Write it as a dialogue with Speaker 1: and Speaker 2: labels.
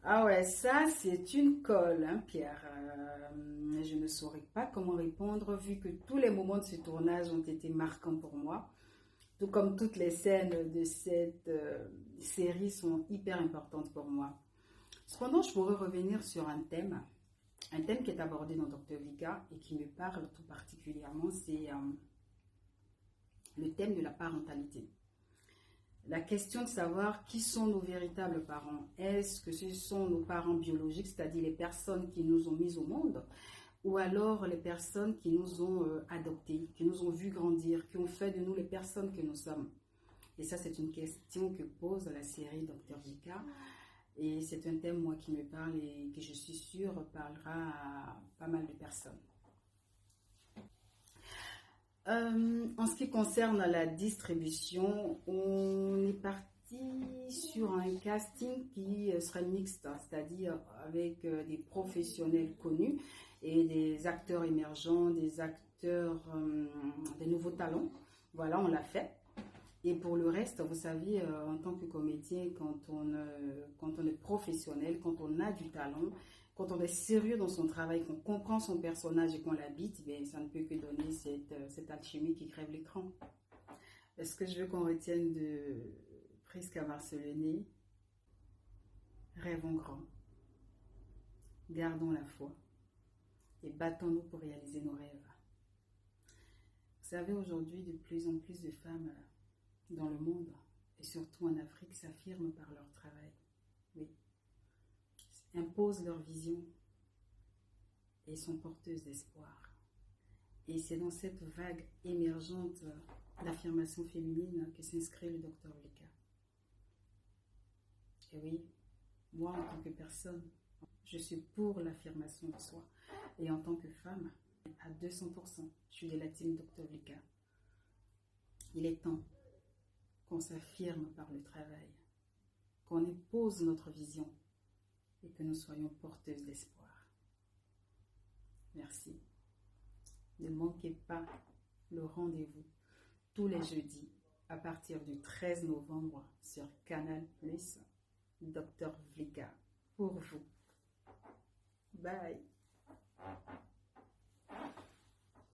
Speaker 1: Ah ouais, ça c'est une colle, hein, Pierre. Je ne saurais pas comment répondre vu que tous les moments de ce tournage ont été marquants pour moi. Tout comme toutes les scènes de cette série sont hyper importantes pour moi. Cependant, je pourrais revenir sur un thème qui est abordé dans Dr. Vika et qui me parle tout particulièrement, c'est le thème de la parentalité. La question de savoir qui sont nos véritables parents. Est-ce que ce sont nos parents biologiques, c'est-à-dire les personnes qui nous ont mis au monde, ou alors les personnes qui nous ont adoptés, qui nous ont vu grandir, qui ont fait de nous les personnes que nous sommes. Et ça, c'est une question que pose la série Dr. Vika. Et c'est un thème, moi, qui me parle et que je suis sûre parlera à pas mal de personnes. En ce qui concerne la distribution, on est parti sur un casting qui serait mixte, hein, c'est-à-dire avec des professionnels connus et des acteurs émergents, des acteurs, des nouveaux talents. Voilà, on l'a fait. Et pour le reste, vous savez, en tant que comédien, quand on est professionnel, quand on a du talent, quand on est sérieux dans son travail, qu'on comprend son personnage et qu'on l'habite, ben, ça ne peut que donner cette alchimie qui crève l'écran. Est-ce que je veux qu'on retienne de Prisca Barcelone? Rêvons grand, gardons la foi et battons-nous pour réaliser nos rêves. Vous savez, aujourd'hui, de plus en plus de femmes dans le monde, et surtout en Afrique, s'affirment par leur travail. Oui, imposent leur vision et sont porteuses d'espoir. Et c'est dans cette vague émergente d'affirmation féminine que s'inscrit le docteur Vika. Et oui, moi en tant que personne, je suis pour l'affirmation de soi. Et en tant que femme, à 200%, je suis de la team docteur Vika. Il est temps qu'on s'affirme par le travail, qu'on impose notre vision et que nous soyons porteuses d'espoir. Merci. Ne manquez pas le rendez-vous tous les jeudis à partir du 13 novembre sur Canal+, Dr. Vika, pour vous. Bye.